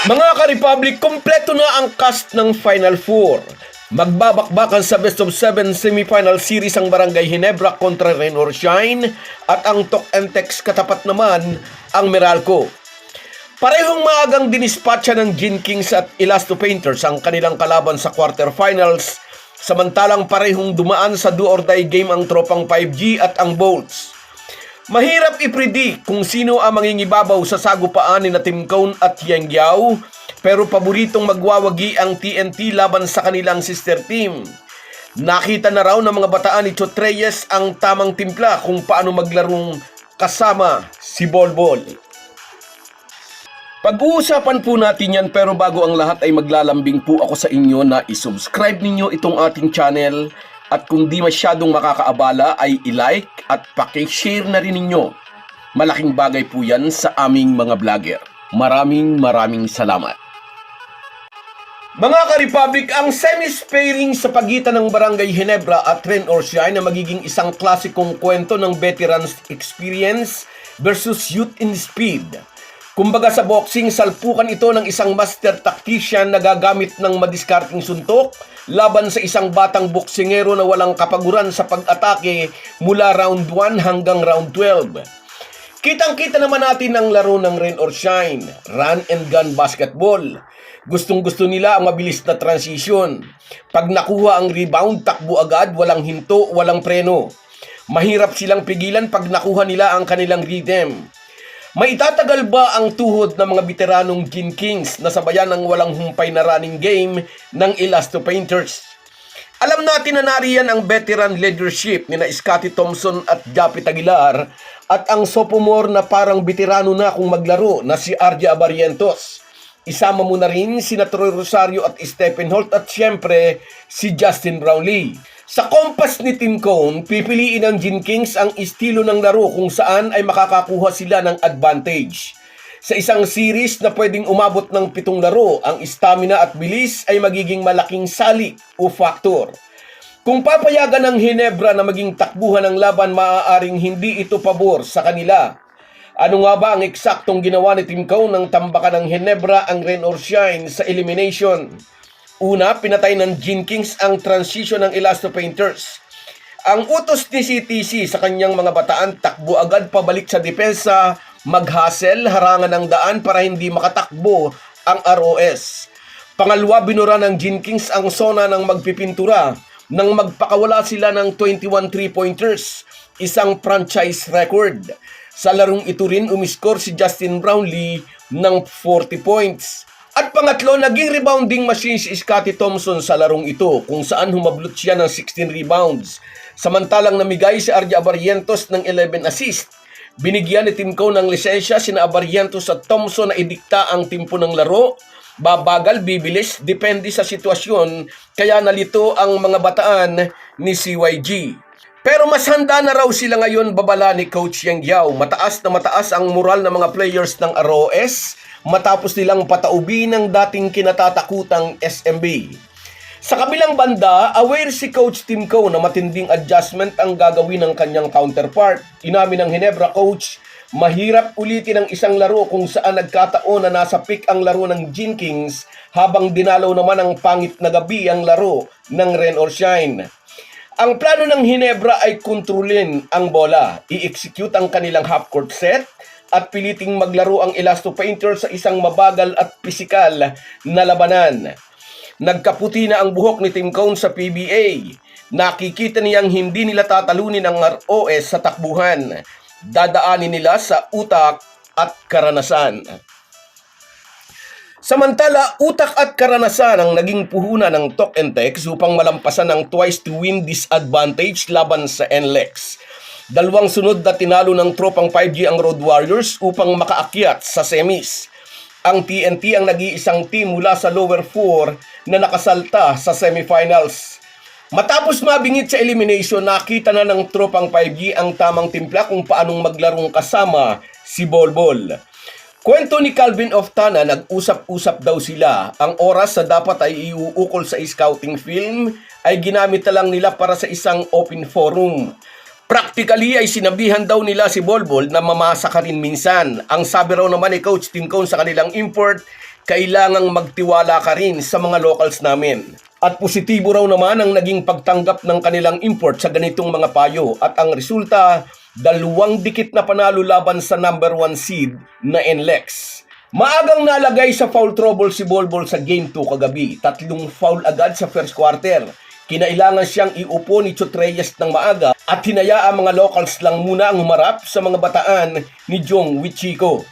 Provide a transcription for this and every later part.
Mga ka-Republic, kompleto na ang cast ng Final Four. Magbabakbakan sa Best of 7 semifinal series ang Barangay Ginebra kontra Rain or Shine at ang Tok and Tex katapat naman ang Meralco. Parehong maagang dinispatcha ng Gin Kings at Elasto Painters ang kanilang kalaban sa quarterfinals, samantalang parehong dumaan sa do-or-die game ang tropang 5G at ang Bolts. Mahirap i-predict kung sino ang mangingibabaw sa sagupaan ni na Tim Cone at Yang Yao, pero paboritong magwawagi ang TNT laban sa kanilang sister team. Nakita na raw ng mga bataan ni Chot Reyes ang tamang timpla kung paano maglarong kasama si Bolbol. Pag-uusapan po natin yan, pero bago ang lahat ay maglalambing po ako sa inyo na isubscribe ninyo itong ating channel at kung di masyadong makakaabala ay i-like at paki-share na rin ninyo. Malaking bagay po yan sa aming mga vlogger. Maraming salamat. Mga ka-Republic, ang semis-pairing sa pagitan ng Barangay Ginebra at Rain or Shine na magiging isang klasikong kwento ng veterans experience versus youth in speed. Kumbaga sa boxing, salpukan ito ng isang master tactician na gagamit ng madiskarting suntok laban sa isang batang boksingero na walang kapaguran sa pag-atake mula round 1 hanggang round 12. Kitang-kita naman natin ang laro ng Rain or Shine, run and gun basketball. Gustong-gusto nila ang mabilis na transition. Pag nakuha ang rebound, takbo agad, walang hinto, walang preno. Mahirap silang pigilan pag nakuha nila ang kanilang rhythm. Maitatagal ba ang tuhod ng mga veteranong Gin Kings na sabayan ng walang humpay na running game ng Elasto Painters? Alam natin na nariyan ang veteran leadership ni na Scottie Thompson at Japit Aguilar at ang sophomore na parang veterano na kung maglaro na si RJ Abarrientos. Isama mo na rin si Troy Rosario at Stephen Holt at siyempre si Justin Brownlee. Sa kompas ni Tim Cone, pipiliin ng Gin Kings ang estilo ng laro kung saan ay makakakuha sila ng advantage. Sa isang series na pwedeng umabot ng 7 laro, ang stamina at bilis ay magiging malaking salik o factor. Kung papayagan ng Ginebra na maging takbuhan ng laban, maaaring hindi ito pabor sa kanila. Ano nga ba ang eksaktong ginawa ni Tim Cone ng tambakan ng Ginebra ang Rain or Shine sa elimination? Una, pinatay ng Gin Kings ang transition ng Elasto Painters. Ang utos ni CTC sa kanyang mga bataan, takbo agad pabalik sa depensa, mag-hustle, harangan ng daan para hindi makatakbo ang ROS. Pangalawa, binura ng Gin Kings ang zona ng magpipintura nang magpakawala sila ng 21 3-pointers, isang franchise record. Sa larong ito rin, umiskor si Justin Brownlee ng 40 points. At pangatlo, naging rebounding machine si Scottie Thompson sa larong ito kung saan humablot siya ng 16 rebounds. Samantalang namigay si RJ Abarrientos ng 11 assist. Binigyan ni Tim Cone ng lisensya sina Abarrientos at Thompson na idikta ang timpo ng laro. Babagal, bibilis, depende sa sitwasyon, kaya nalito ang mga bataan ni CYG. Pero mas handa na raw sila ngayon, babala ni Coach Yang Yao. Mataas na mataas ang moral ng mga players ng ROS matapos nilang pataubin ng dating kinatatakutang SMB. Sa kabilang banda, aware si Coach Tim Cone na matinding adjustment ang gagawin ng kanyang counterpart. Inamin ng Ginebra coach, mahirap ulitin ang isang laro kung saan nagkataon na nasa peak ang laro ng Gin Kings habang dinalaw naman ang pangit na gabi ang laro ng Rain or Shine. Ang plano ng Ginebra ay kontrolin ang bola, i-execute ang kanilang half-court set, at piliting maglaro ang Elasto Painters sa isang mabagal at pisikal na labanan. Nagkaputi na ang buhok ni Tim Cone sa PBA. Nakikita niyang hindi nila tatalunin ang ROS sa takbuhan. Dadaanin nila sa utak at karanasan. Samantala, utak at karanasan ang naging puhunan ng Tok and Tex upang malampasan ang twice-to-win disadvantage laban sa NLEX. Dalawang sunod na tinalo ng tropang 5G ang Road Warriors upang makaakyat sa semis. Ang TNT ang nag-iisang team mula sa lower 4 na nakasalta sa semifinals. Matapos mabingit sa elimination, nakita na ng tropang 5G ang tamang timpla kung paanong maglarong kasama si Bolbol. Kwento ni Calvin Oftana, nag-usap-usap daw sila. Ang oras na dapat ay iuukol sa scouting film ay ginamit na lang nila para sa isang open forum. Practically ay sinabihan daw nila si Bolbol na mamasa ka rin minsan. Ang sabi raw naman ni Coach Tim Cone sa kanilang import, kailangang magtiwala ka rin sa mga locals namin. At positibo raw naman ang naging pagtanggap ng kanilang import sa ganitong mga payo at ang resulta, 2 dikit na panalo laban sa number 1 seed na NLEX. Maagang nalagay sa foul trouble si Bolbol sa Game 2 kagabi. 3 foul agad sa first quarter. Kinailangan siyang iupo ni Chot Reyes ng maaga at hinayaan mga locals lang muna ang humarap sa mga bataan ni Jong Wichiko.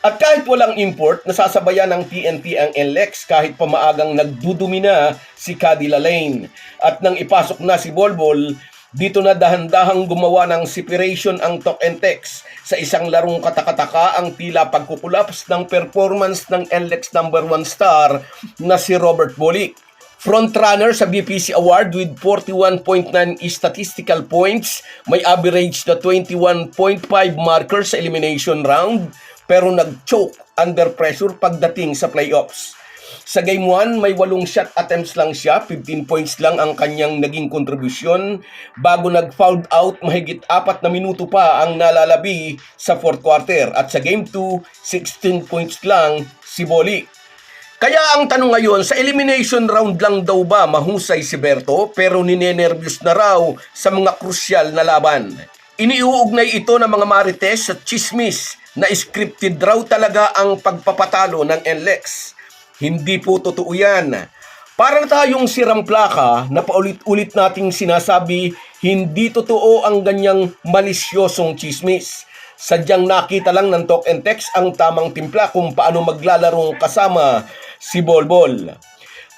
At kahit walang import, nasasabayan ng TNT ang NLEX kahit pa maagang nagdudumi na si Cadila Lane. At nang ipasok na si Bolbol, dito na dahan-dahang gumawa ng separation ang Tok and Tex. Sa isang larong katakataka ang tila pagkukulaps ng performance ng NLEX number 1 star na si Robert Bolick. Frontrunner sa BPC Award with 41.9 statistical points, may average na 21.5 markers sa elimination round, pero nag-choke under pressure pagdating sa playoffs. Sa Game 1, may 8 shot attempts lang siya, 15 points lang ang kanyang naging kontribusyon bago nag-fouled out mahigit 4 na minuto pa ang nalalabi sa 4th quarter. At sa Game 2, 16 points lang si Bolick. Kaya ang tanong ngayon, sa elimination round lang daw ba mahusay si Berto pero ninenervyos na raw sa mga krusyal na laban? Iniuugnay ito ng mga marites at chismis na scripted raw talaga ang pagpapatalo ng NLEX. Hindi po totoo yan. Parang tayong sirang plaka na paulit-ulit nating sinasabi, hindi totoo ang ganyang malisyosong chismis. Sadyang nakita lang ng Tok and Tex ang tamang timpla kung paano maglalarong kasama si Bolbol.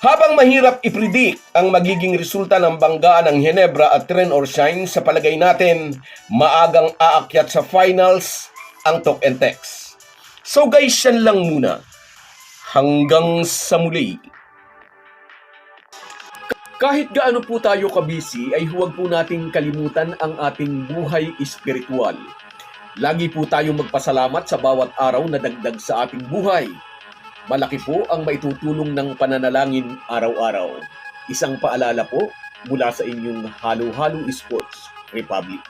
Habang mahirap i-predict ang magiging resulta ng banggaan ng Ginebra at Rain or Shine, sa palagay natin, maagang aakyat sa finals ang Tok and Tex. So guys, yan lang muna. Hanggang sa muli. Kahit gaano po tayo kabisi, ay huwag po nating kalimutan ang ating buhay espiritual. Lagi po tayong magpasalamat sa bawat araw na dagdag sa ating buhay. Malaki po ang maitutulong ng pananalangin araw-araw. Isang paalala po mula sa inyong Halo Halo Sports Republic.